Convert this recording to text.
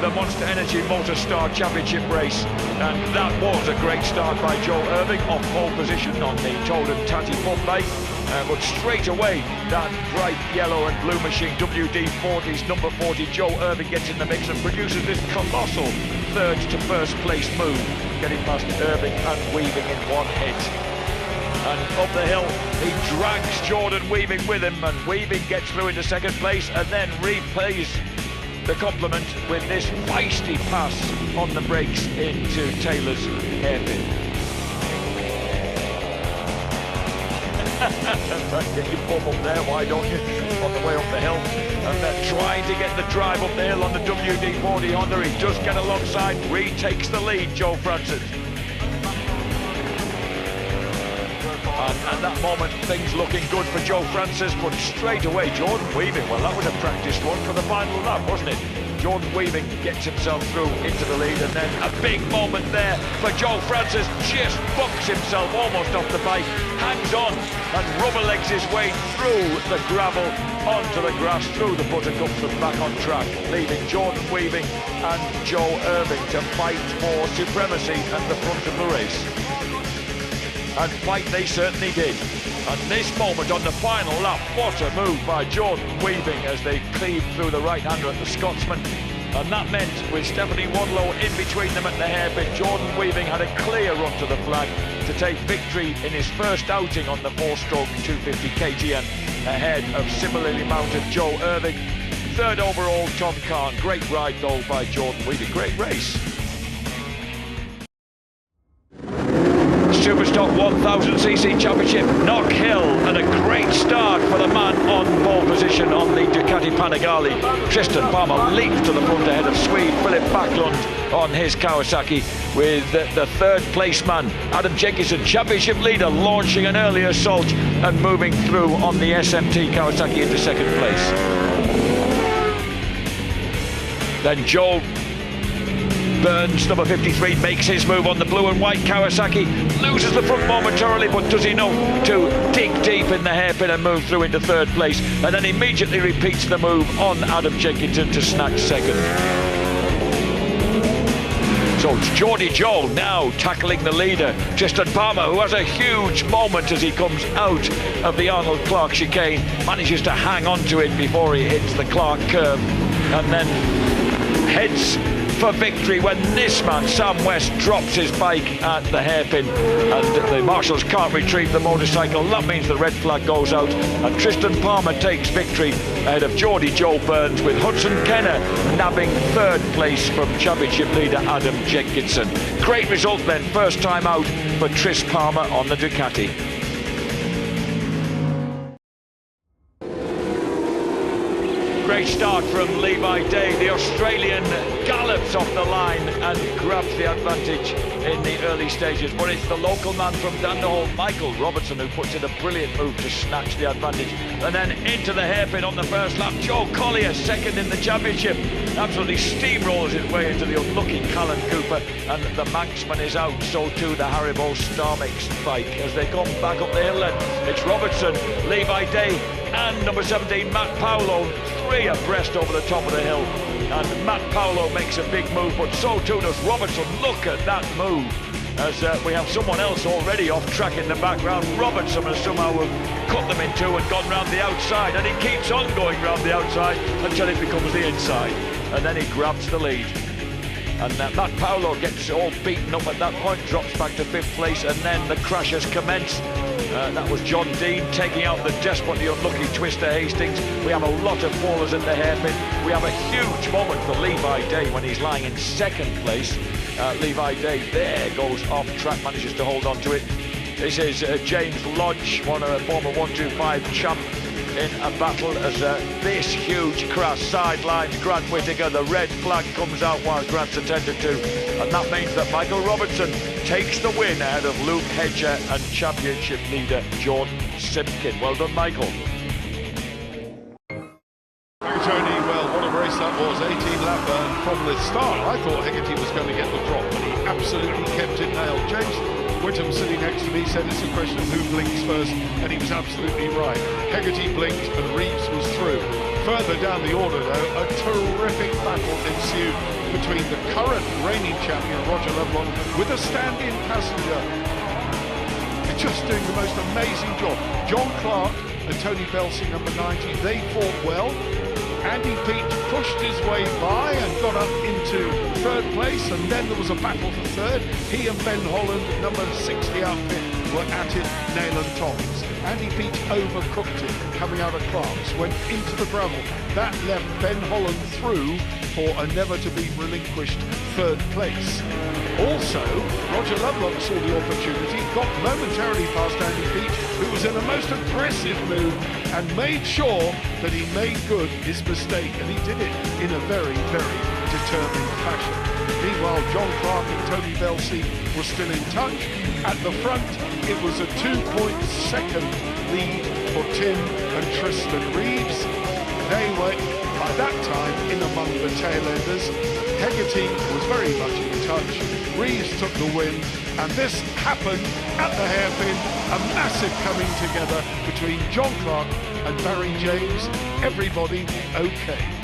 the Monster Energy Motostar Championship race, and that was a great start by Joe Irving off pole position on the Toad and Tatty pump bike. But straight away, that bright yellow and blue machine, WD-40's number 40, Joe Irving gets in the mix and produces this colossal third to first place move, getting past Irving and Weaving in one hit. And up the hill, he drags Jordan Weaving with him, and Weaving gets through into second place and then replays the compliment with this feisty pass on the brakes into Taylor's hairpin. Get your bum up there, why don't you, on the way up the hill. And they're trying to get the drive up the hill on the WD-40 Honda. He does get alongside, retakes the lead, Joe Francis. And at that moment, things looking good for Joe Francis, but straight away, Jordan Weaving, well, that was a practiced one for the final lap, wasn't it? Jordan Weaving gets himself through into the lead, and then a big moment there for Joe Francis, just bucks himself almost off the bike, hangs on and rubber legs his way through the gravel, onto the grass, through the buttercups and back on track, leaving Jordan Weaving and Joe Irving to fight for supremacy at the front of the race. And fight they certainly did. And this moment on the final lap, what a move by Jordan Weaving as they cleaved through the right-hander at the Scotsman. And that meant, with Stephanie Wadlow in between them at the hairpin, Jordan Weaving had a clear run to the flag to take victory in his first outing on the four-stroke 250 KTM, ahead of similarly mounted Joe Irving. Third overall, Tom Kahn. Great ride, though, by Jordan Weaving. Great race. Superstock 1000cc Championship, Knockhill, and a great start for the man on pole position on the Ducati Panigale. Tristan Palmer leaped to the front ahead of Swede Philip Backlund on his Kawasaki, with the third place man Adam Jenkinson, championship leader, launching an early assault and moving through on the SMT Kawasaki into second place. Then Joe Burns, number 53, makes his move on the blue and white Kawasaki, loses the front momentarily, but does enough to dig deep in the hairpin and move through into third place, and then immediately repeats the move on Adam Jenkinson to snatch second. So it's Geordie Joe now tackling the leader, Tristan Palmer, who has a huge moment as he comes out of the Arnold Clark chicane, manages to hang on to it before he hits the Clark curve, and then heads for victory when this man, Sam West, drops his bike at the hairpin, and the marshals can't retrieve the motorcycle. That means the red flag goes out, and Tristan Palmer takes victory ahead of Geordie Joe Burns, with Hudson Kenner nabbing third place from championship leader Adam Jenkinson. Great result then, first time out for Tris Palmer on the Ducati. Great start from Levi Day. The Australian gallops off the line and grabs the advantage in the early stages, but it's the local man from Dandenhall, Michael Robertson, who puts in a brilliant move to snatch the advantage. And then into the hairpin on the first lap, Joe Collier, second in the championship, absolutely steamrolls his way into the unlucky Callan Cooper, and the Manxman is out, so too the Haribo Starmix bike as they come back up the hill. And it's Robertson, Levi Day and number 17 Matt Paolo, three abreast over the top of the hill, and Matt Paolo makes a big move, but so too does Robertson. Look at that move, as we have someone else already off track in the background. Robertson has somehow cut them in two and gone round the outside, and he keeps on going round the outside until it becomes the inside, and then he grabs the lead. And Matt Paolo gets all beaten up at that point, drops back to fifth place, and then the crash has commenced. That was John Dean taking out the desperately unlucky Twister Hastings. We have a lot of fallers at the hairpin. We have a huge moment for Levi Day when he's lying in second place. Levi Day there goes off track, manages to hold on to it. This is James Lodge, one of the former 125 champ, in a battle as this huge crash sidelines Grant Whittaker. The red flag comes out while Grant's attended to, and that means that Michael Robertson takes the win ahead of Luke Hedger and championship leader Jordan Simpkin. Well done, Michael. Tony, well, what a race that was. 18 lap burn from the start. I thought Hegarty was going to get the drop, but he absolutely kept it nailed. James Whittam, sitting next to me, said it's a question of who blinks first, and he was absolutely right. Hegarty blinked and Reeves was through. Further down the order, though, a terrific battle ensued between the current reigning champion Roger Lovelock with a stand-in passenger. They're just doing the most amazing job. John Clark and Tony Belsey, number 90, they fought well. Andy Peach pushed his way by and got up into third place, and then there was a battle for third. He and Ben Holland, number 60 outfit, were at it, nail and tongs. Andy Peach overcooked it, coming out of Clark's, went into the gravel. That left Ben Holland through for a never-to-be-relinquished third place. Also, Roger Lovelock saw the opportunity, got momentarily past Andy Peach, who was in a most aggressive mood, and made sure that he made good his mistake, and he did it in a very, very determined fashion. Meanwhile, John Clark and Tony Belsey were still in touch. At the front, it was a 2.2-second lead for Tim and Tristan Reeves. They were, by that time, in among the tail-enders. Hegarty was very much in touch. Reeves took the win, and this happened at the hairpin. A massive coming together between John Clark and Barry James. Everybody okay.